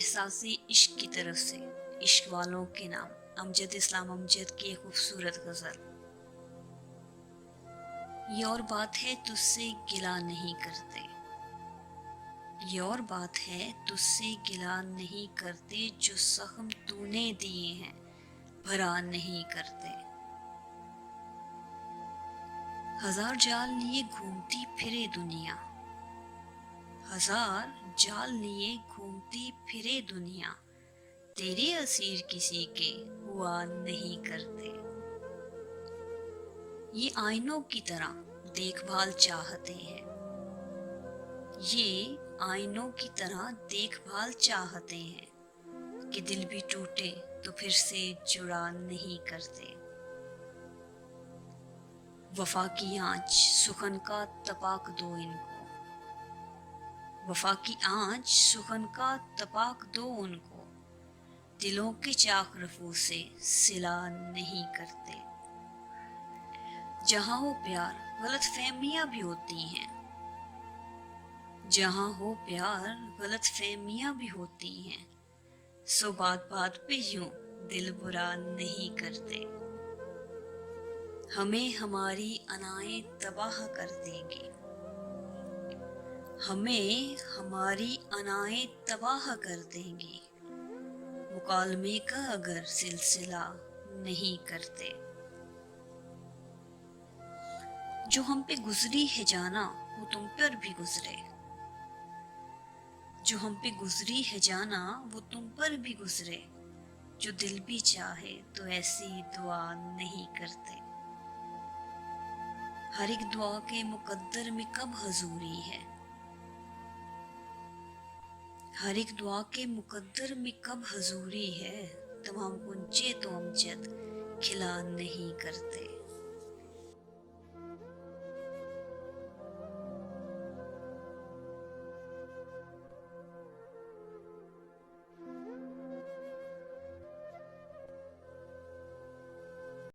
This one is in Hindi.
एहसासी इश्क की तरफ से, इश्क वालों के नाम, अमजद इस्लाम अमजद की एक खूबसूरत गज़ल। ये और बात है तुझसे गिला नहीं करते, ये और बात है तुझसे गिला नहीं करते, जो जख्म तूने दिए हैं भरा नहीं करते। हजार जाल लिए घूमती फिरे दुनिया, हजार जाल लिए घूमती फिरे दुनिया, तेरे असीर किसी के हुआ नहीं करते। ये आईनों की तरह देखभाल चाहते हैं, ये आईनों की तरह देखभाल चाहते हैं कि दिल भी टूटे तो फिर से जुड़ा नहीं करते। वफा की आँच सुखन का तपाक दो इनको, वफा की आँच सुखन का तपाक दो उनको, दिलों के चाक रफू से सिला नहीं करते। जहाँ हो प्यार गलत फहमियाँ भी होती हैं, जहाँ हो प्यार गलत फहमियाँ भी होती हैं, सो बात बात पे यूं दिल बुरा नहीं करते। हमें हमारी अनाएं तबाह कर देंगे, हमें हमारी अनाएं तबाह कर देंगे, मुकालमे का अगर सिलसिला नहीं करते। जो हम पे गुजरी है जाना वो तुम पर भी गुजरे, जो हम पे गुजरी है जाना वो तुम पर भी गुजरे, जो दिल भी चाहे तो ऐसी दुआ नहीं करते। हर एक दुआ के मुकद्दर में कब हजूरी है, हर एक दुआ के मुकद्दर में कब हजूरी है, तमाम कुंचे तो अमजद खिला नहीं करते।